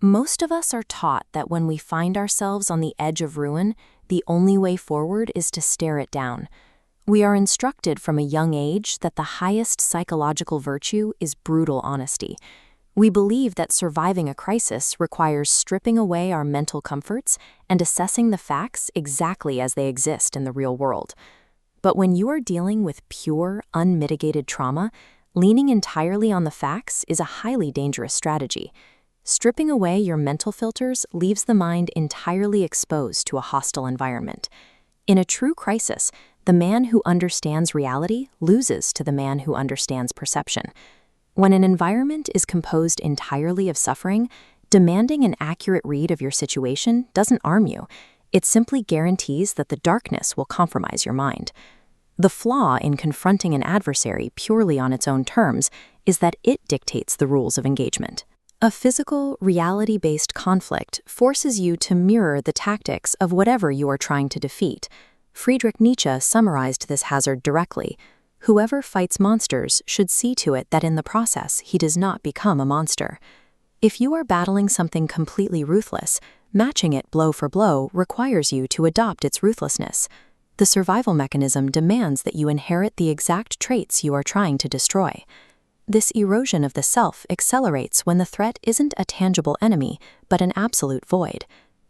Most of us are taught that when we find ourselves on the edge of ruin, the only way forward is to stare it down. We are instructed from a young age that the highest psychological virtue is brutal honesty. We believe that surviving a crisis requires stripping away our mental comforts and assessing the facts exactly as they exist in the real world. But when you are dealing with pure, unmitigated trauma, leaning entirely on the facts is a highly dangerous strategy. Stripping away your mental filters leaves the mind entirely exposed to a hostile environment. In a true crisis, the man who understands reality loses to the man who understands perception. When an environment is composed entirely of suffering, demanding an accurate read of your situation doesn't arm you. It simply guarantees that the darkness will compromise your mind. The flaw in confronting an adversary purely on its own terms is that it dictates the rules of engagement. A physical, reality-based conflict forces you to mirror the tactics of whatever you are trying to defeat. Friedrich Nietzsche summarized this hazard directly: whoever fights monsters should see to it that in the process he does not become a monster. If you are battling something completely ruthless, matching it blow for blow requires you to adopt its ruthlessness. The survival mechanism demands that you inherit the exact traits you are trying to destroy. This erosion of the self accelerates when the threat isn't a tangible enemy, but an absolute void.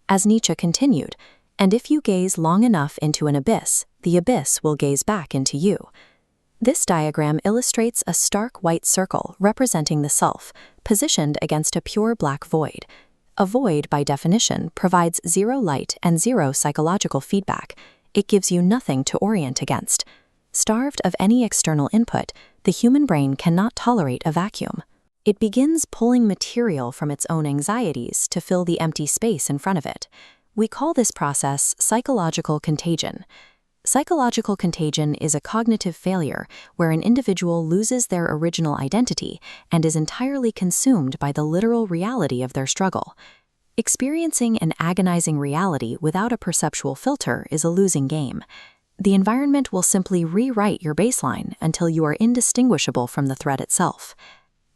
As Nietzsche continued, and if you gaze long enough into an abyss, the abyss will gaze back into you. This diagram illustrates a stark white circle representing the self, positioned against a pure black void. A void, by definition, provides zero light and zero psychological feedback. It gives you nothing to orient against. Starved of any external input, the human brain cannot tolerate a vacuum. It begins pulling material from its own anxieties to fill the empty space in front of it. We call this process psychological contagion. Psychological contagion is a cognitive failure where an individual loses their original identity and is entirely consumed by the literal reality of their struggle. Experiencing an agonizing reality without a perceptual filter is a losing game. The environment will simply rewrite your baseline until you are indistinguishable from the threat itself.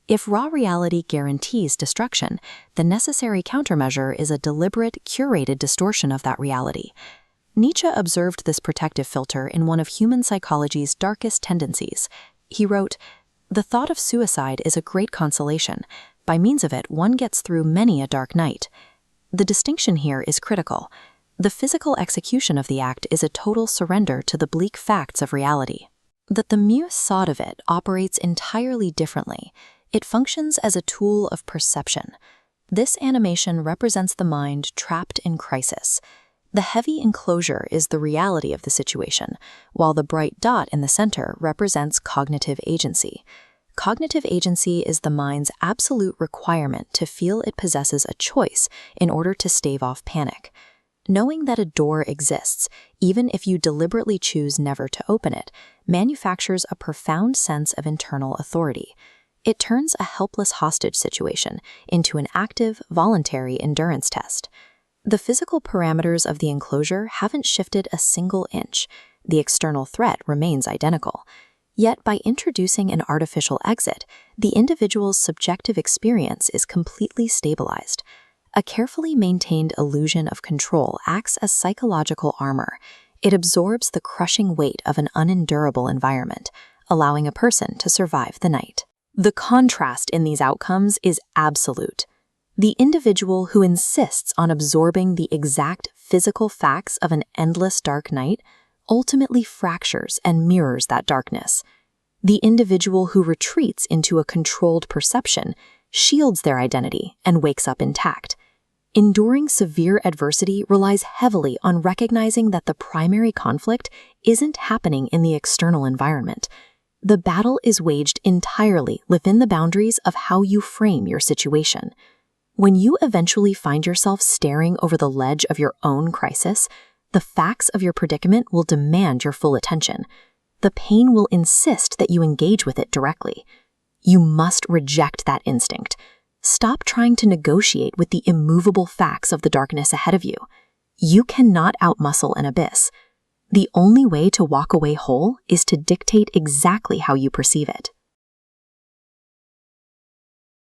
If raw reality guarantees destruction, the necessary countermeasure is a deliberate, curated distortion of that reality. Nietzsche observed this protective filter in one of human psychology's darkest tendencies. He wrote, "The thought of suicide is a great consolation. By means of it, one gets through many a dark night." The distinction here is critical. The physical execution of the act is a total surrender to the bleak facts of reality. That the mere thought of it operates entirely differently. It functions as a tool of perception. This animation represents the mind trapped in crisis. The heavy enclosure is the reality of the situation, while the bright dot in the center represents cognitive agency. Cognitive agency is the mind's absolute requirement to feel it possesses a choice in order to stave off panic. Knowing that a door exists, even if you deliberately choose never to open it, manufactures a profound sense of internal authority. It turns a helpless hostage situation into an active, voluntary endurance test. The physical parameters of the enclosure haven't shifted a single inch. The external threat remains identical. Yet by introducing an artificial exit, the individual's subjective experience is completely stabilized. A carefully maintained illusion of control acts as psychological armor. It absorbs the crushing weight of an unendurable environment, allowing a person to survive the night. The contrast in these outcomes is absolute. The individual who insists on absorbing the exact physical facts of an endless dark night ultimately fractures and mirrors that darkness. The individual who retreats into a controlled perception shields their identity and wakes up intact. Enduring severe adversity relies heavily on recognizing that the primary conflict isn't happening in the external environment. The battle is waged entirely within the boundaries of how you frame your situation. When you eventually find yourself staring over the ledge of your own crisis, the facts of your predicament will demand your full attention. The pain will insist that you engage with it directly. You must reject that instinct. Stop trying to negotiate with the immovable facts of the darkness ahead of you. You cannot outmuscle an abyss. The only way to walk away whole is to dictate exactly how you perceive it.